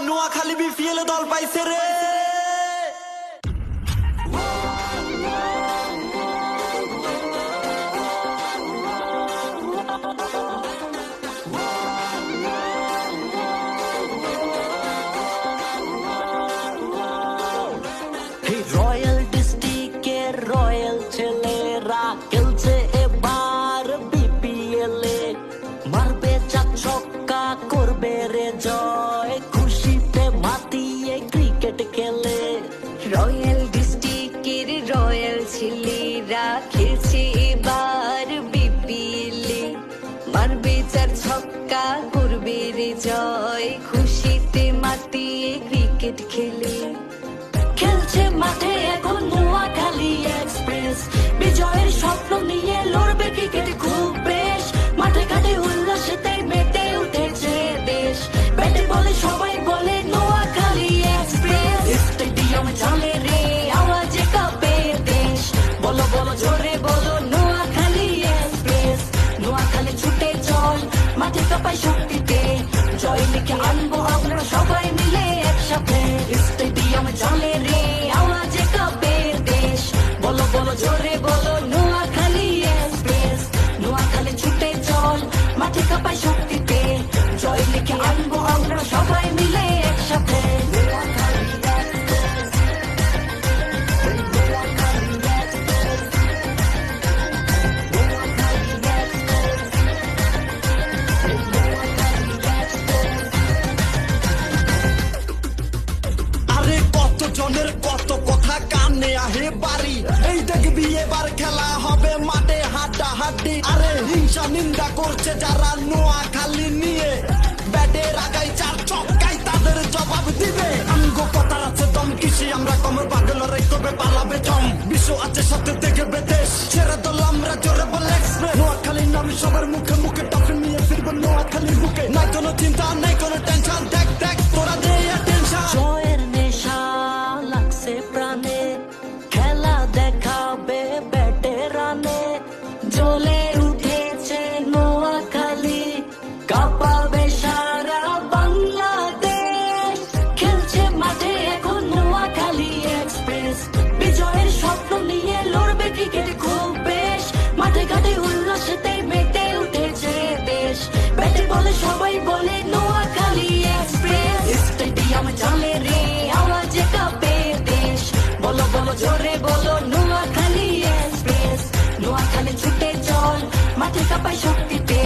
Noakhali BPL দল পাইছে রে। রয়্যাল ডিস্ট্রিক্টের রয়্যাল ছেলেরা খেলছে এবার বিপিএল এ, মারবে চার ছক্কা করবে রে জয়, খুশিতে মাতিয়ে ক্রিকেট খেলে। রয়্যাল ডিস্ট্রিক্টের রয়্যাল ছেলেরা খেলছে এবার বিপিএল এ, মারবে চার ছক্কা করবে রে জয়, খুশিতে মাতিয়ে ক্রিকেট খেলে। খেলছে মাঠে এখন নোয়াখালী এক্সপ্রেস, বিজয়ের স্বপ্ন নিয়ে লড়বে ক্রিকেট খুব বেশ, মাঠে ঘাটে উল্লাসেতে মেতে উঠেছে দেশ, ব্যাটে বলে সবাই বলে নোয়াখালী এক্সপ্রেস, স্টেডিয়ামে চলে রে আওয়াজে কাঁপে দেশ, বলো বলো জোরে বলো নোয়াখালী এক্সপ্রেস, নোয়াখালী ছুটে চল মাঠে কাঁপাই শক্তিতে, জয় লিখে আনবো আমরা সবাই মিলে একসাথে, স্টেডিয়ামে চলে রে আওয়াজে কাঁপে দেশ, বলো বলো জোরে বলো নোয়াখালী এক্সপ্রেস, নোয়াখালী ছুটে চল মাঠে কাঁপাই শক্তিতে, জয় লিখে আনবো আমরা সবাই মিলে একসাথে। আরে কত জনের কত কথা কানে আহে বাড়ি, এই দেখবি এবার খেলা হবে মাঠে হাড্ডা হাড্ডি। আরে হিংসা নিন্দা করছে যারা নোয়াখালী নিয়ে, ব্যাটে রাগাই চার ছক্কাই তাদের জবাব দিবে। আমগো কথা আছে দম কিসি, আমরা কমর পাগল রে কবে পালাবে জম, বিশ্ব আছে সাথে দেখবে দেশ, ছেড়ে দল আমরা জোরে বলে এক্সপ্রেস, নোয়াখালী নামে সবার মুখে মুখে টফি নিয়ে ফিরবো নোয়াখালীর বুকে, নাই কোনো চিন্তা নাই কোনো টেনশন, দেখ দেখ তোরা দে টেনশন। জয়ের নেশা লাগছে প্রাণে, খেলা দেখাবে ব্যাটে রানে, জ্বলে উঠেছে নোয়াখালী, কাঁপাবে সারা বাংলাদেশ, খেলছে মাঠে এখন নোয়াখালী এক্সপ্রেস, বিজয়ের স্বপ্ন নিয়ে লড়বে ক্রিকেট খুব বেশ, মাঠে ঘাটে উল্লাসেতে মেতে উঠেছে দেশ, ব্যাটে বলে সবাই বলে নোয়াখালী এক্সপ্রেস, স্টেডিয়ামে চলে রে আওয়াজে কাঁপে দেশ, বলো বলো জোরে বলো নোয়াখালী এক্সপ্রেস, নোয়াখালী ছুটে চল মাঠে কাঁপাই শক্তিতে,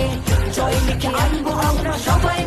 জয় লিখে আনবো আমরা সবাই